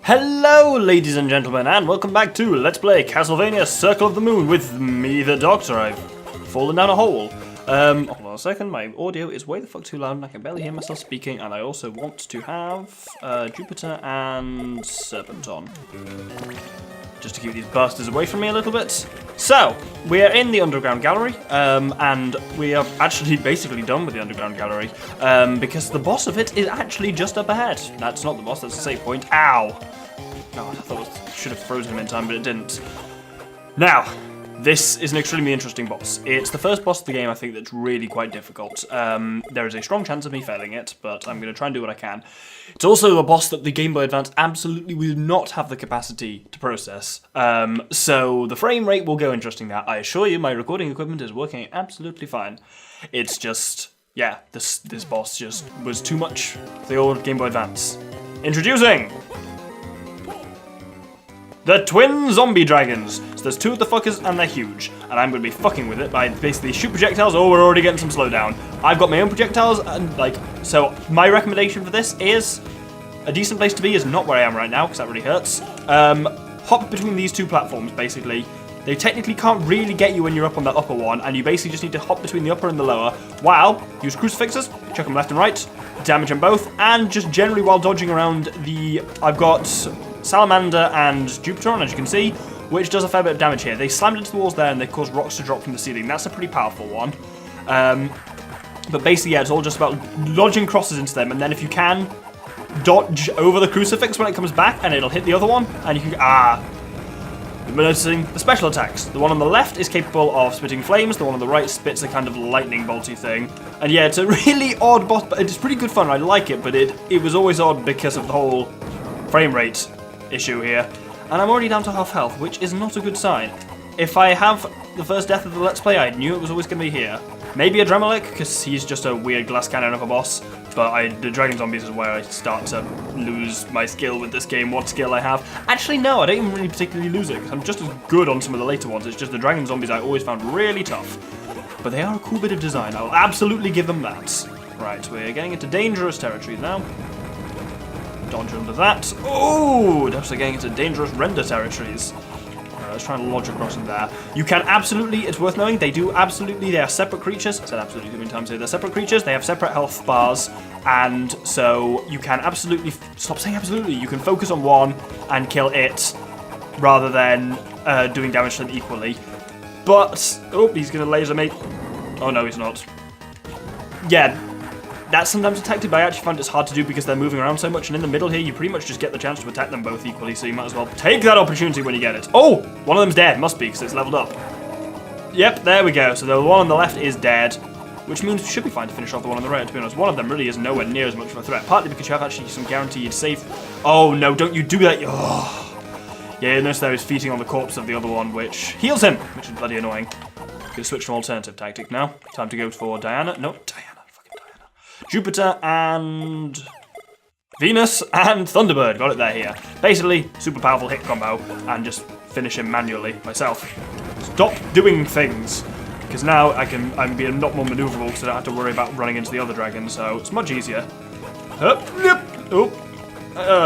Hello, ladies and gentlemen, and welcome back to Let's Play Castlevania Circle of the Moon with me, the Doctor. I've fallen down a hole. Hold on a second, my audio is way the fuck too loud and I can barely hear myself speaking, and I also want to have Jupiter and Serpent on. Just to keep these bastards away from me a little bit. So, we are in the Underground Gallery, and we are actually basically done with the Underground Gallery, because the boss of it is actually just up ahead. That's not the boss, that's the save point. Ow! God, I thought it should have frozen him in time, but it didn't. Now, this is an extremely interesting boss. It's the first boss of the game, I think, that's really quite difficult. There is a strong chance of me failing it, but I'm going to try and do what I can. It's also a boss that the Game Boy Advance absolutely will not have the capacity to process. So the frame rate will go interesting there. I assure you, my recording equipment is working absolutely fine. It's just, yeah, this boss just was too much for the old Game Boy Advance. Introducing the twin zombie dragons. So there's two of the fuckers and they're huge. And I'm going to be fucking with it by basically shoot projectiles. Oh, we're already getting some slowdown. I've got my own projectiles and so my recommendation for this is a decent place to be is not where I am right now because that really hurts. Hop between these two platforms basically. They technically can't really get you when you're up on the upper one, and you basically just need to hop between the upper and the lower. While use crucifixes, chuck them left and right, damage them both, and just generally while dodging around I've got Salamander and Jupiter on, as you can see, which does a fair bit of damage here. They slammed into the walls there and they caused rocks to drop from the ceiling. That's a pretty powerful one. But basically, yeah, it's all just about lodging crosses into them, and then if you can, dodge over the crucifix when it comes back, and it'll hit the other one, and you can, You're noticing the special attacks. The one on the left is capable of spitting flames, the one on the right spits a kind of lightning bolty thing. And yeah, it's a really odd boss, but it's pretty good fun, I like it, but it was always odd because of the whole frame rate issue here. And I'm already down to half health, which is not a good sign. If I have the first death of the Let's Play, I knew it was always going to be here. Maybe a Dremelic, because he's just a weird glass cannon of a boss. But the Dragon Zombies is where I start to lose my skill with this game, what skill I have. Actually, no, I don't even really particularly lose it, because I'm just as good on some of the later ones. It's just the Dragon Zombies I always found really tough. But they are a cool bit of design, I'll absolutely give them that. Right, we're getting into dangerous territory now. Dodge under that. Oh, that's getting into dangerous render territories. Let's try and lodge across in there. You can absolutely, it's worth knowing, they are separate creatures. I said absolutely too many times here. They're separate creatures, they have separate health bars, and so you can absolutely, stop saying absolutely, you can focus on one and kill it rather than doing damage to them equally. But, oh, he's going to laser me. Oh no, he's not. Yeah, that's sometimes a tactic, but I actually find it's hard to do because they're moving around so much, and in the middle here, you pretty much just get the chance to attack them both equally, so you might as well take that opportunity when you get it. Oh! One of them's dead, must be, because it's leveled up. Yep, there we go. So the one on the left is dead, which means we should be fine to finish off the one on the right, to be honest. One of them really is nowhere near as much of a threat, partly because you have actually some guaranteed safe... Oh, no, don't you do that! Oh. Yeah, you notice there is feeding on the corpse of the other one, which heals him, which is bloody annoying. Gonna switch to an alternative tactic now. Time to go for Diana. No, Diana. Jupiter and Venus and Thunderbird. Got it there here. Basically, super powerful hit combo and just finish him manually myself. Stop doing things. Because now I'm being a lot more maneuverable because I don't have to worry about running into the other dragon, so it's much easier.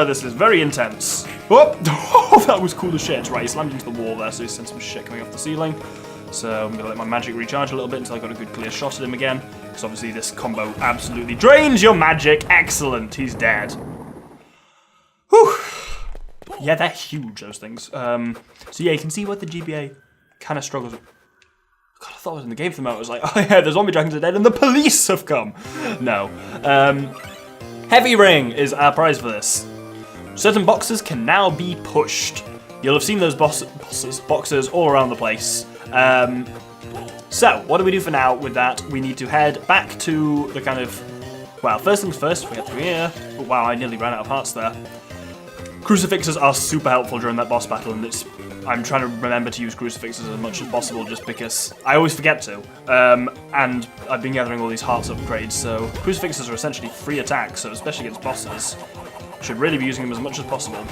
This is very intense. Oh, that was cool as shit. Right, he slammed into the wall there, so he sent some shit coming off the ceiling. So I'm going to let my magic recharge a little bit until I got a good clear shot at him again. Because obviously this combo absolutely drains your magic. Excellent, he's dead. Whew. Yeah, they're huge, those things. So yeah, you can see what the GBA kind of struggles with. God, I thought I was in the game for the moment. I was like, oh yeah, the zombie dragons are dead and the police have come. No. Heavy Ring is our prize for this. Certain boxes can now be pushed. You'll have seen those boxes all around the place. So, what do we do for now with that? We need to head back to the kind of... Well, first things first, we have to go here. Oh, wow, I nearly ran out of hearts there. Crucifixes are super helpful during that boss battle, and I'm trying to remember to use crucifixes as much as possible just because I always forget to. And I've been gathering all these hearts upgrades, so crucifixes are essentially free attacks, so especially against bosses. Should really be using them as much as possible.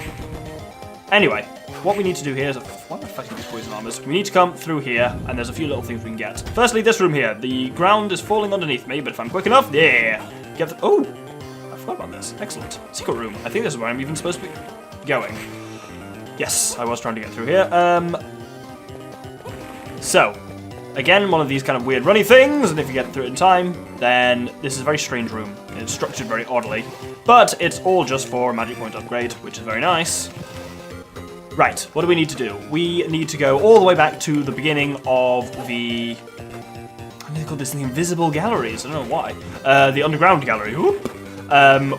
Anyway, what we need to do here is... Why am I fighting these poison armors? We need to come through here, and there's a few little things we can get. Firstly, this room here. The ground is falling underneath me, but if I'm quick enough, yeah! Get the... Oh! I forgot about this. Excellent. Secret room. I think this is where I'm even supposed to be... going. Yes, I was trying to get through here. So, again, one of these kind of weird runny things, and if you get through it in time, then this is a very strange room. It's structured very oddly, but it's all just for a magic point upgrade, which is very nice. Right, what do we need to do? We need to go all the way back to the beginning of the... I need to call this the Invisible Galleries, I don't know why. The Underground Gallery, whoop.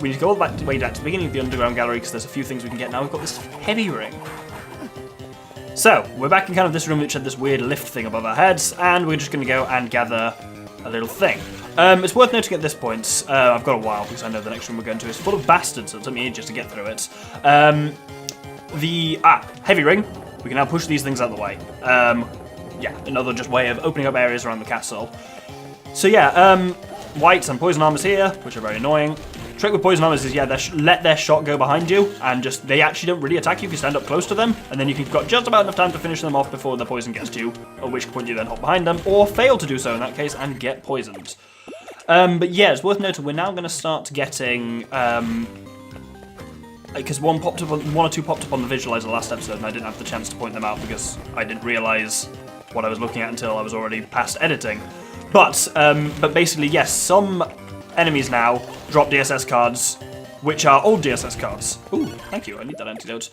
We need to go all the way back to the beginning of the Underground Gallery, because there's a few things we can get now. We've got this heavy ring. So, we're back in kind of this room which had this weird lift thing above our heads, and we're just going to go and gather a little thing. It's worth noting at this point, I've got a while because I know the next room we're going to is full of bastards, so it took me ages to get through it. Heavy ring. We can now push these things out of the way. Yeah, another just way of opening up areas around the castle. So yeah, whites and poison armors here, which are very annoying. Trick with poison armors is, yeah, let their shot go behind you, and just they actually don't really attack you if you stand up close to them, and then you've got just about enough time to finish them off before the poison gets to you, at which point you then hop behind them, or fail to do so in that case, and get poisoned. But yeah, it's worth noting, we're now going to start getting, because one or two popped up on the visualizer last episode, and I didn't have the chance to point them out because I didn't realise what I was looking at until I was already past editing. But basically, yes, some enemies now drop DSS cards, which are old DSS cards. Ooh, thank you, I need that antidote.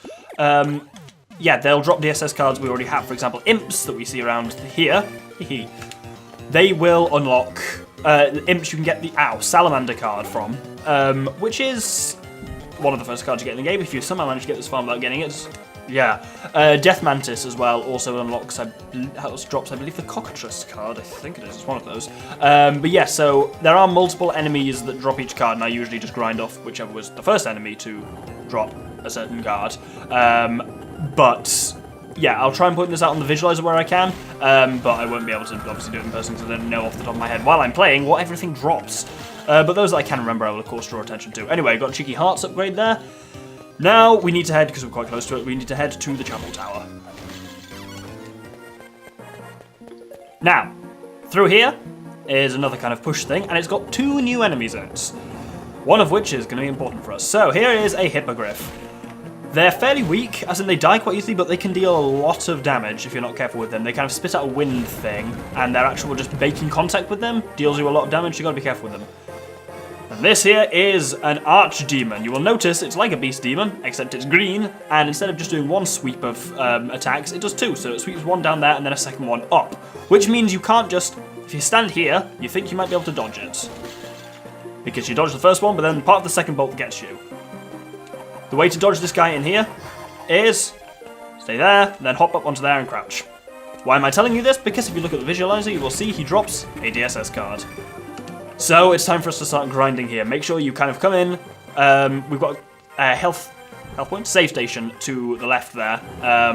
Yeah, they'll drop DSS cards we already have. For example, imps that we see around here, they will unlock imps you can get the salamander card from, which is one of the first cards you get in the game if you somehow manage to get this far without getting it. Yeah, Death Mantis as well also unlocks, drops, I believe, the Cockatrice card. I think it is, it's one of those. But yeah, so there are multiple enemies that drop each card, and I usually just grind off whichever was the first enemy to drop a certain card. But yeah, I'll try and point this out on the visualizer where I can, but I won't be able to obviously do it in person because I don't know off the top of my head while I'm playing what everything drops. But those that I can remember I will of course draw attention to. Anyway, got Cheeky Hearts upgrade there. Now we need to head, because we're quite close to it, we need to head to the Chapel Tower. Now, through here is another kind of push thing, and it's got 2 new enemy zones, one of which is going to be important for us. So here is a Hippogriff. They're fairly weak, as in they die quite easily, but they can deal a lot of damage if you're not careful with them. They kind of spit out a wind thing, and their actual just making contact with them deals you a lot of damage, so you've got to be careful with them. And this here is an Archdemon. You will notice it's like a Beast Demon, except it's green, and instead of just doing one sweep of attacks, it does 2. So it sweeps one down there and then a second one up. Which means you can't just, if you stand here, you think you might be able to dodge it. Because you dodge the first one, but then part of the second bolt gets you. The way to dodge this guy in here is stay there, then hop up onto there and crouch. Why am I telling you this? Because if you look at the visualizer, you will see he drops a DSS card. So it's time for us to start grinding here. Make sure you kind of come in. We've got a health point, save station to the left there, all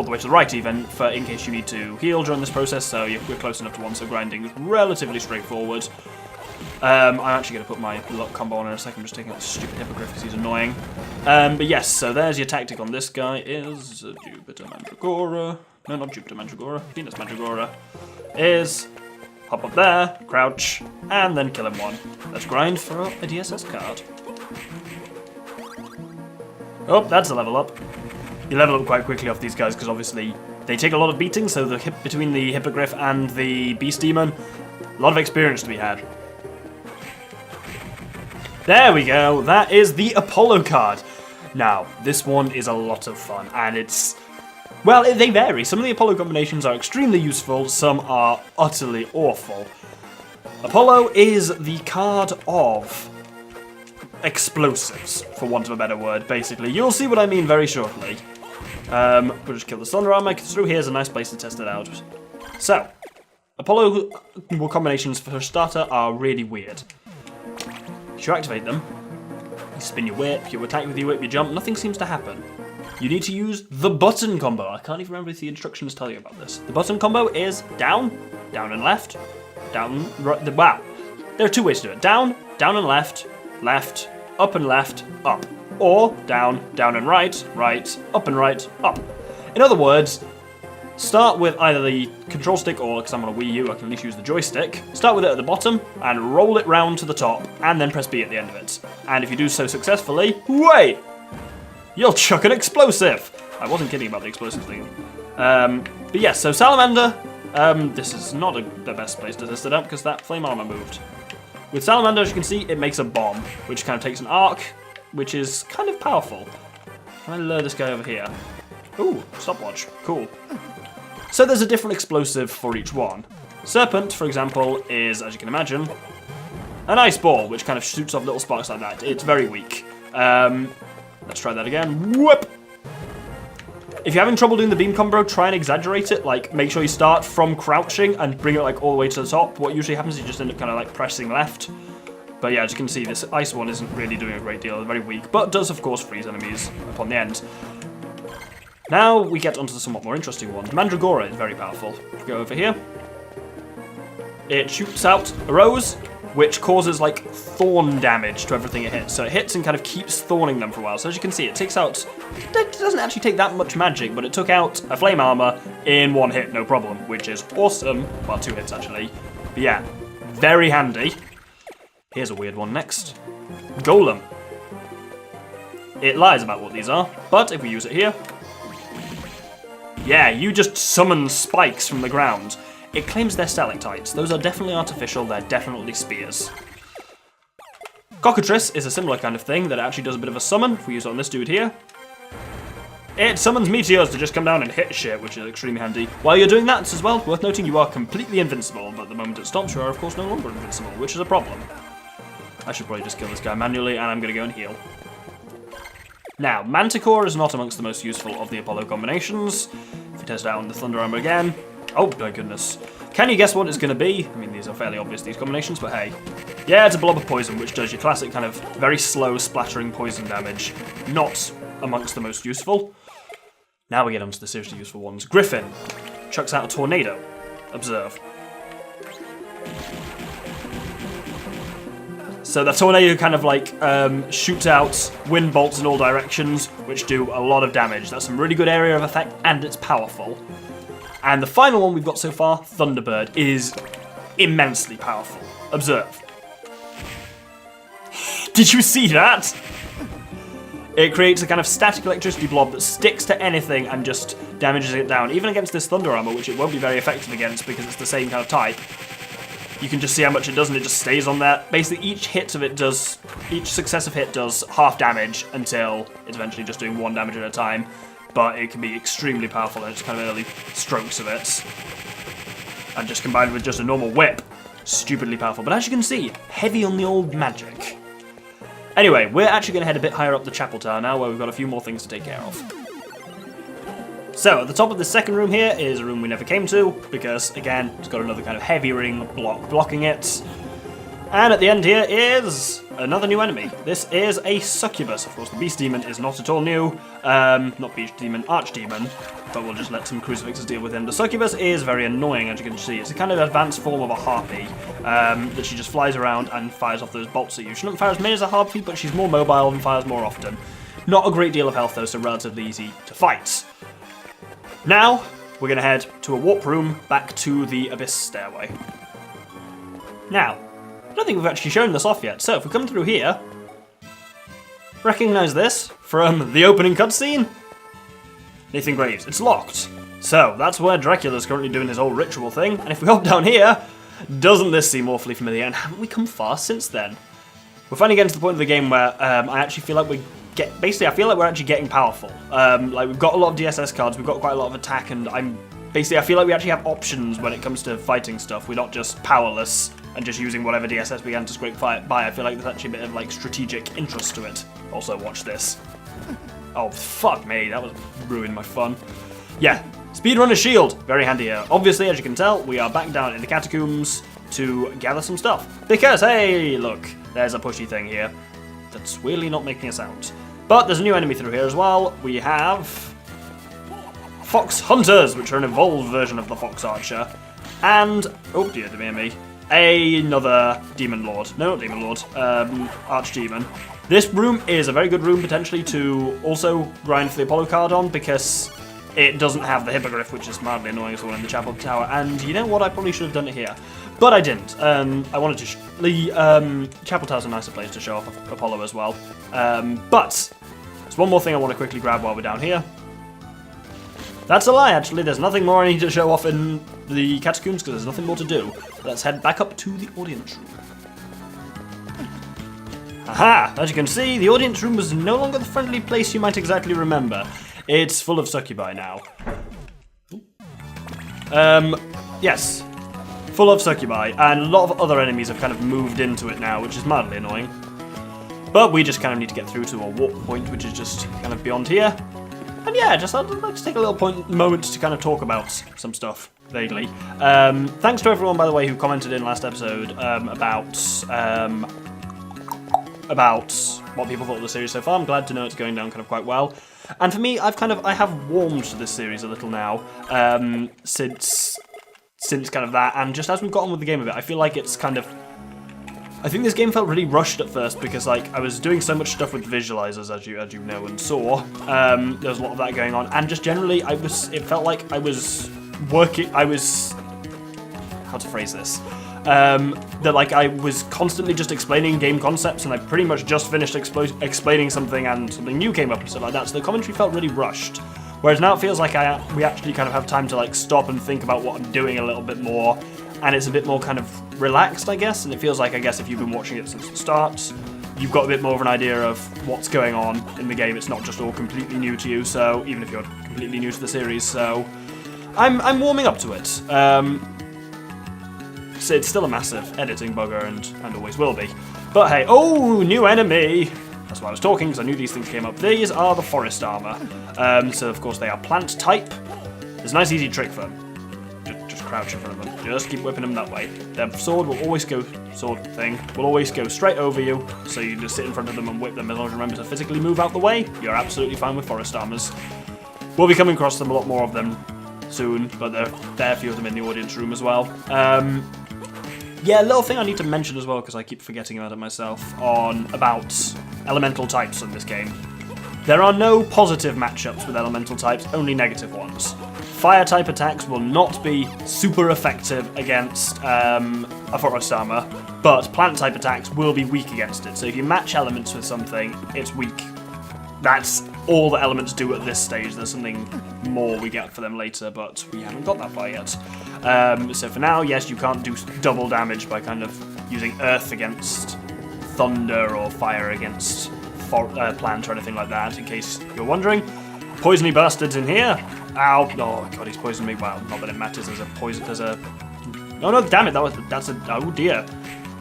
the way to the right even, for in case you need to heal during this process. So we're close enough to one, so grinding is relatively straightforward. I'm actually going to put my luck combo on in a second. I'm just taking out the stupid Hippogriff because he's annoying. But yes, so there's your tactic on this guy is Jupiter Mandragora. No, not Jupiter Mandragora. Venus Mandragora is hop up there, crouch, and then kill him one. Let's grind for a DSS card. Oh, that's a level up. You level up quite quickly off these guys because obviously they take a lot of beating, so between the Hippogriff and the Beast Demon, a lot of experience to be had. There we go, that is the Apollo card. Now, this one is a lot of fun, and it's... well, they vary. Some of the Apollo combinations are extremely useful, some are utterly awful. Apollo is the card of explosives, for want of a better word, basically. You'll see what I mean very shortly. We'll just kill the Thunder Armor, because through here is a nice place to test it out. So, Apollo combinations for a starter are really weird. If you activate them, you spin your whip, you attack with your whip, you jump, nothing seems to happen. You need to use the button combo. I can't even remember if the instructions tell you about this. The button combo is down, down and left, down, right, wow. There are 2 ways to do it. Down, down and left, left, up and left, up. Or down, down and right, right, up and right, up. In other words, start with either the control stick or, because I'm on a Wii U, I can at least use the joystick. Start with it at the bottom and roll it round to the top and then press B at the end of it. And if you do so successfully, wait! You'll chuck an explosive! I wasn't kidding about the explosive thing. But yes, so Salamander, this is not the best place to test it out because that flame armor moved. With Salamander, as you can see, it makes a bomb, which kind of takes an arc, which is kind of powerful. Can I lure this guy over here? Ooh, stopwatch. Cool. So there's a different explosive for each one. Serpent, for example, is, as you can imagine, an ice ball, which kind of shoots off little sparks like that. It's very weak. Let's try that again. Whoop! If you're having trouble doing the beam combo, try and exaggerate it. Like, make sure you start from crouching and bring it like all the way to the top. What usually happens is you just end up kind of like pressing left. But yeah, as you can see, this ice one isn't really doing a great deal. It's very weak, but does, of course, freeze enemies upon the end. Now we get onto the somewhat more interesting one. Mandragora is very powerful. Go over here. It shoots out a rose, which causes like thorn damage to everything it hits. So it hits and kind of keeps thorning them for a while. So as you can see, it takes out, it doesn't actually take that much magic, but it took out a flame armor in one hit, no problem, which is awesome. Well, 2 hits actually. But yeah, very handy. Here's a weird one next. Golem. It lies about what these are, but if we use it here, yeah, you just summon spikes from the ground. It claims they're stalactites. Those are definitely artificial, they're definitely spears. Cockatrice is a similar kind of thing that actually does a bit of a summon. If we use it on this dude here, it summons meteors to just come down and hit shit, which is extremely handy. While you're doing that as well, worth noting you are completely invincible, but the moment it stops, you are of course no longer invincible, which is a problem. I should probably just kill this guy manually, and I'm going to go and heal. Now, Manticore is not amongst the most useful of the Apollo combinations. If we test it out on the Thunder Armor again, oh my goodness. Can you guess what it's going to be? I mean, these are fairly obvious, these combinations, but hey. Yeah, it's a blob of poison, which does your classic kind of very slow splattering poison damage. Not amongst the most useful. Now we get onto the seriously useful ones. Griffin chucks out a tornado. Observe. So the tornado kind of like shoots out wind bolts in all directions, which do a lot of damage. That's some really good area of effect, and it's powerful. And the final one we've got so far, Thunderbird, is immensely powerful. Observe. Did you see that? It creates a kind of static electricity blob that sticks to anything and just damages it down. Even against this Thunder Armor, which it won't be very effective against because it's the same kind of type. You can just see how much it does, and it just stays on there. Basically, each successive hit does half damage until it's eventually just doing 1 damage at a time. But it can be extremely powerful, and it's kind of early strokes of it. And just combined with just a normal whip, stupidly powerful. But as you can see, heavy on the old magic. Anyway, we're actually going to head a bit higher up the chapel tower now, where we've got a few more things to take care of. So, at the top of the second room here is a room we never came to, because, again, it's got another kind of heavy ring block blocking it. And at the end here is another new enemy. This is a succubus. Of course, the beast demon is not at all new. Not beast demon, archdemon, but we'll just let some crucifixes deal with him. The succubus is very annoying, as you can see. It's a kind of advanced form of a harpy that she just flies around and fires off those bolts at you. She doesn't fire as many as a harpy, but she's more mobile and fires more often. Not a great deal of health, though, so relatively easy to fight. Now, we're going to head to a warp room back to the Abyss Stairway. Now, I don't think we've actually shown this off yet, so if we come through here, recognise this from the opening cutscene? Nathan Graves, it's locked. So, that's where Dracula's currently doing his whole ritual thing, and if we hop down here, doesn't this seem awfully familiar, and haven't we come far since then? We're finally getting to the point of the game where I actually feel like I feel like we're actually getting powerful. Like, we've got a lot of DSS cards, we've got quite a lot of attack, and I feel like we actually have options when it comes to fighting stuff. We're not just powerless and just using whatever DSS we can to scrape by. I feel like there's actually a bit of, like, strategic interest to it. Also, watch this. Oh, fuck me, that was ruined my fun. Yeah, Speedrunner Shield, very handy here. Obviously, as you can tell, we are back down in the catacombs to gather some stuff. Because, hey, look, there's a pushy thing here that's weirdly not making a sound. But there's a new enemy through here as well. We have Fox Hunters, which are an evolved version of the Fox Archer. And, oh dear me, another Demon Lord. No, not Demon Lord, Archdemon. This room is a very good room potentially to also grind for the Apollo card on, because it doesn't have the Hippogriff, which is mildly annoying as the one in the Chapel Tower. And you know what, I probably should have done it here. But I didn't. I wanted to... the Chapel Tower's a nicer place to show off Apollo as well. But There's one more thing I want to quickly grab while we're down here. That's a lie, actually. There's nothing more I need to show off in the catacombs because there's nothing more to do. Let's head back up to the audience room. Aha! As you can see, the audience room was no longer the friendly place you might exactly remember. It's full of succubi now. Yes. Full of succubi, and a lot of other enemies have kind of moved into it now, which is mildly annoying. But we just kind of need to get through to a warp point, which is just kind of beyond here. And yeah, I'd like to take a little moment to kind of talk about some stuff, vaguely. Thanks to everyone, by the way, who commented in last episode about what people thought of the series so far. I'm glad to know it's going down kind of quite well. And for me, I have warmed to this series a little now, since kind of that, and just as we've got on with the game a bit, I feel like it's kind of... I think this game felt really rushed at first because, like, I was doing so much stuff with visualizers, as you know and saw. There was a lot of that going on, and just generally, it felt like I was working... how to phrase this? That, like, I was constantly just explaining game concepts, and I pretty much just finished explaining something, and something new came up and stuff like that, so the commentary felt really rushed. Whereas now it feels like we actually kind of have time to, like, stop and think about what I'm doing a little bit more, and it's a bit more kind of relaxed, I guess, and it feels like, I guess, if you've been watching it since the start, you've got a bit more of an idea of what's going on in the game. It's not just all completely new to you, so, even if you're completely new to the series, so I'm warming up to it. So it's still a massive editing bugger and always will be. But hey, oh, new enemy! That's why I was talking, because I knew these things came up. These are the forest armor. So of course they are plant type. There's a nice easy trick for them. Just crouch in front of them. Just keep whipping them that way. Their sword will always go, will always go straight over you. So you just sit in front of them and whip them. As long as you remember to physically move out the way, you're absolutely fine with forest armors. We'll be coming across them, a lot more of them soon, but there are a few of them in the audience room as well. Yeah, a little thing I need to mention as well, because I keep forgetting about it myself, about elemental types in this game. There are no positive matchups with elemental types, only negative ones. Fire type attacks will not be super effective against a forest armor, but plant type attacks will be weak against it. So if you match elements with something, it's weak. That's all the elements do at this stage. There's something more we get for them later, but we haven't got that far yet. So for now, yes, you can't do double damage by kind of using earth against thunder or fire against plant or anything like that, in case you're wondering. Poisony bastards in here. Ow. Oh god, he's poisoned me. Wow, not that it matters. Oh no, damn it, oh dear.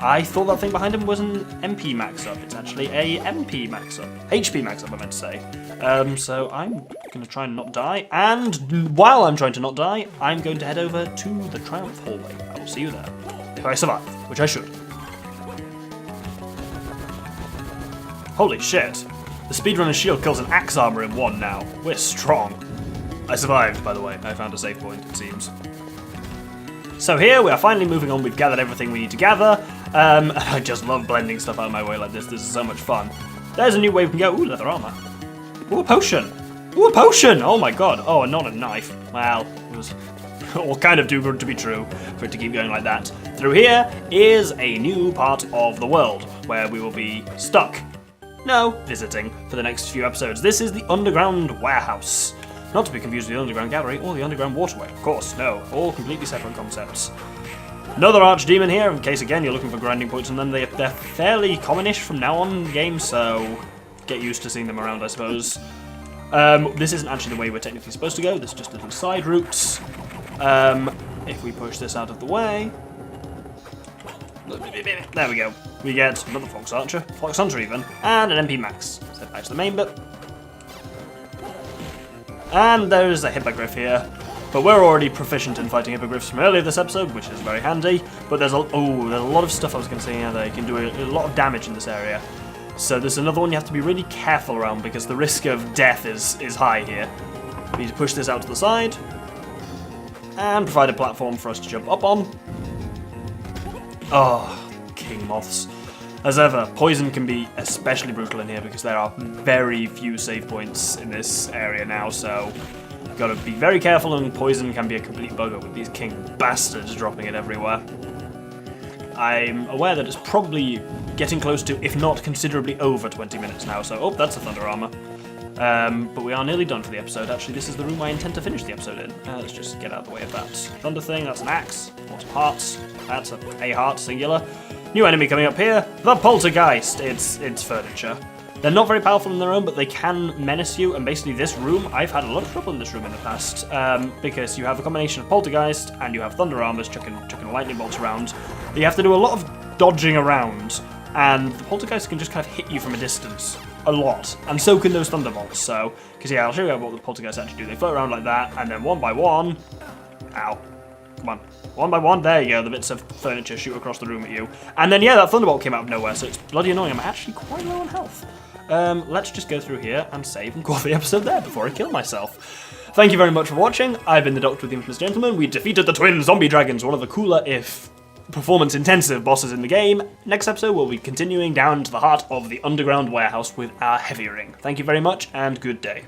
I thought that thing behind him was an MP max up. It's actually a MP max up. HP max up, I meant to say. So I'm going to try and not die. And while I'm trying to not die, I'm going to head over to the Triumph hallway. I will see you there. If I survive, which I should. Holy shit. The speedrunner's shield kills an axe armor in one now. We're strong. I survived, by the way. I found a save point, it seems. So here, we are finally moving on. We've gathered everything we need to gather. I just love blending stuff out of my way like this. This is so much fun. There's a new way we can go. Ooh, leather armor. Ooh, a potion. Ooh, a potion! Oh my god. Oh, and not a knife. Well, it was all kind of too good to be true for it to keep going like that. Through here is a new part of the world where we will be stuck. No, visiting for the next few episodes. This is the underground warehouse. Not to be confused with the underground gallery or the underground waterway. Of course, no. All completely separate concepts. Another archdemon here, in case again you're looking for grinding points on them. They're fairly commonish from now on in the game, so get used to seeing them around, I suppose. This isn't actually the way we're technically supposed to go. This is just little side routes. If we push this out of the way... There we go. We get another Fox Archer, Fox Hunter even, and an MP Max. So back to the main bit. And there's a Hippogriff here. But we're already proficient in fighting Hippogriffs from earlier this episode, which is very handy. But there's a lot of stuff I was going to say here that you can do a lot of damage in this area. So there's another one you have to be really careful around because the risk of death is high here. We need to push this out to the side. And provide a platform for us to jump up on. Oh, king moths. As ever, poison can be especially brutal in here because there are very few save points in this area now, so you've got to be very careful, and poison can be a complete bugger with these king bastards dropping it everywhere. I'm aware that it's probably getting close to, if not considerably over 20 minutes now, so... Oh, that's a thunder armor. But we are nearly done for the episode. Actually, this is the room I intend to finish the episode in. Let's just get out of the way of that thunder thing. That's an axe. Lots of hearts. That's a heart, singular. New enemy coming up here. The poltergeist. It's furniture. They're not very powerful on their own, but they can menace you. And basically this room, I've had a lot of trouble in this room in the past. Because you have a combination of poltergeist and you have thunder armors chucking lightning bolts around. You have to do a lot of dodging around. And the poltergeist can just kind of hit you from a distance. A lot. And so can those thunderbolts. So, because yeah, I'll show you what the poltergeists actually do. They float around like that, and then one by one... Ow. Come on. One by one, there you go, the bits of furniture shoot across the room at you. And then, yeah, that thunderbolt came out of nowhere, so it's bloody annoying. I'm actually quite low on health. Let's just go through here and save and call the episode there before I kill myself. Thank you very much for watching. I've been the Doctor with the Infamous Gentleman. We defeated the twin zombie dragons, one of the cooler, if performance-intensive bosses in the game. Next episode, we'll be continuing down to the heart of the underground warehouse with our heavy ring. Thank you very much, and good day.